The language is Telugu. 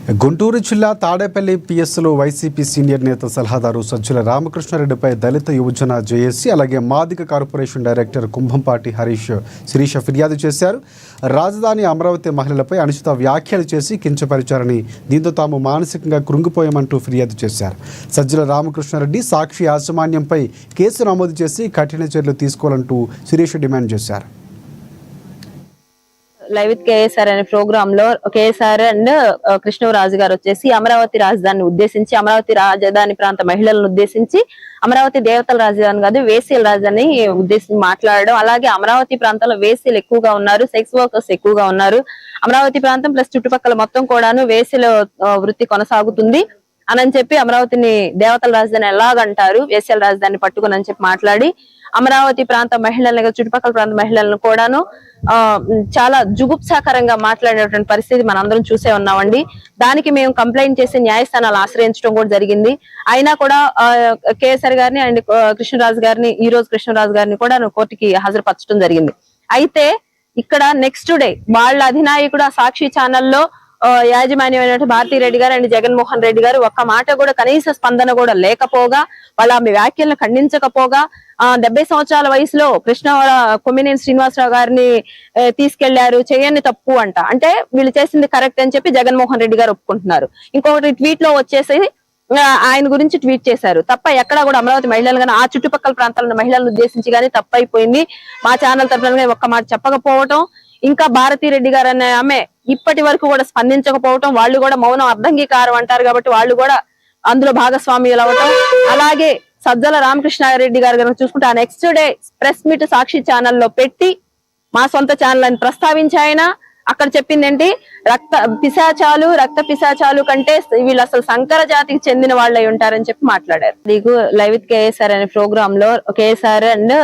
గుంటూరు జిల్లా తాడేపల్లి పిఎస్లో వైసీపీ సీనియర్ నేత సలహాదారు సజ్జల రామకృష్ణారెడ్డిపై దళిత యువజన జేఏసీ అలాగే మాదిగ కార్పొరేషన్ డైరెక్టర్ కుంభంపాటి హరీష్ శిరీష ఫిర్యాదు చేశారు. రాజధాని అమరావతి మహిళలపై అనుచిత వ్యాఖ్యలు చేసి కించపరిచారని, దీంతో తాము మానసికంగా కృంగిపోయామంటూ ఫిర్యాదు చేశారు. సజ్జల రామకృష్ణారెడ్డి సాక్షి యాజమాన్యంపై కేసు నమోదు చేసి కఠిన చర్యలు తీసుకోవాలంటూ శిరీష డిమాండ్ చేశారు. లైవ్ విత్ కేఎస్ఆర్ అనే ప్రోగ్రామ్ లో కేఎస్ఆర్ అండ్ కృష్ణరాజు గారు వచ్చేసి అమరావతి రాజధానిని ఉద్దేశించి, అమరావతి రాజధాని ప్రాంత మహిళలను ఉద్దేశించి, అమరావతి దేవతల రాజధాని కాదు వేసీల రాజధాని ఉద్దేశించి మాట్లాడడం, అలాగే అమరావతి ప్రాంతంలో వేసీలు ఎక్కువగా ఉన్నారు, సెక్స్ వర్కర్స్ ఎక్కువగా ఉన్నారు, అమరావతి ప్రాంతం ప్లస్ చుట్టుపక్కల మొత్తం కూడాను వేసీల వృత్తి కొనసాగుతుంది అని చెప్పి అమరావతిని దేవతల రాజధాని ఎలాగంటారు, వేసీల రాజధాని పట్టుకుని అని చెప్పి మాట్లాడి అమరావతి ప్రాంత మహిళలను చుట్టుపక్కల ప్రాంత మహిళలను కూడాను చాలా జుగుప్సాకరంగా మాట్లాడేటువంటి పరిస్థితి మనందరం చూసే ఉన్నామండి. దానికి మేము కంప్లైంట్ చేసి న్యాయస్థానాలు ఆశ్రయించడం కూడా జరిగింది. అయినా కూడా కేఎస్ఆర్ గారిని అండ్ కృష్ణరాజు గారిని, ఈ రోజు కృష్ణరాజు గారిని కూడా కోర్టుకి హాజరుపరచడం జరిగింది. అయితే ఇక్కడ నెక్స్ట్ డే వాళ్ళ అధినాయకుడు ఆ సాక్షి ఛానల్లో యాజమాన్యమైన భారతీరెడ్డి గారు అండ్ జగన్మోహన్ రెడ్డి గారు ఒక్క మాట కూడా కనీస స్పందన కూడా లేకపోగా, వాళ్ళ ఆమె వ్యాఖ్యలను ఖండించకపోగా 70 సంవత్సరాల వయసులో కొమ్మినేని శ్రీనివాసరావు గారిని తీసుకెళ్లారు, చేయని తప్పు అంట. అంటే వీళ్ళు చేసింది కరెక్ట్ అని చెప్పి జగన్మోహన్ రెడ్డి గారు ఒప్పుకుంటున్నారు. ఇంకొకటి ట్వీట్ లో వచ్చేసి ఆయన గురించి ట్వీట్ చేశారు. తప్ప ఎక్కడా కూడా అమరావతి మహిళలు కానీ ఆ చుట్టుపక్కల ప్రాంతాల మహిళలను ఉద్దేశించి కానీ తప్పైపోయింది. మా ఛానల్ తరఫున ఒక్క మాట చెప్పకపోవటం, ఇంకా భారతీరెడ్డి గారు అనే ఆమె ఇప్పటి వరకు కూడా స్పందించకపోవటం, వాళ్ళు కూడా మౌనం అర్ధంగీకారం అంటారు కాబట్టి వాళ్ళు కూడా అందులో భాగస్వామ్యులు అవటం, అలాగే సజ్జల రామకృష్ణారెడ్డి గారు కనుక చూసుకుంటే ఆ నెక్స్ట్ డే ప్రెస్ మీట్ సాక్షి ఛానల్లో పెట్టి మా సొంత ఛానల్ అని ప్రస్తావించి ఆయన అక్కడ చెప్పింది ఏంటి, రక్త పిశాచాలు కంటే వీళ్ళు అసలు సంకర జాతికి చెందిన వాళ్ళై ఉంటారని చెప్పి మాట్లాడారు. నీకు లైవ్ విత్ కేఎస్ఆర్ అనే ప్రోగ్రామ్ లో కేఎస్ఆర్ అండ్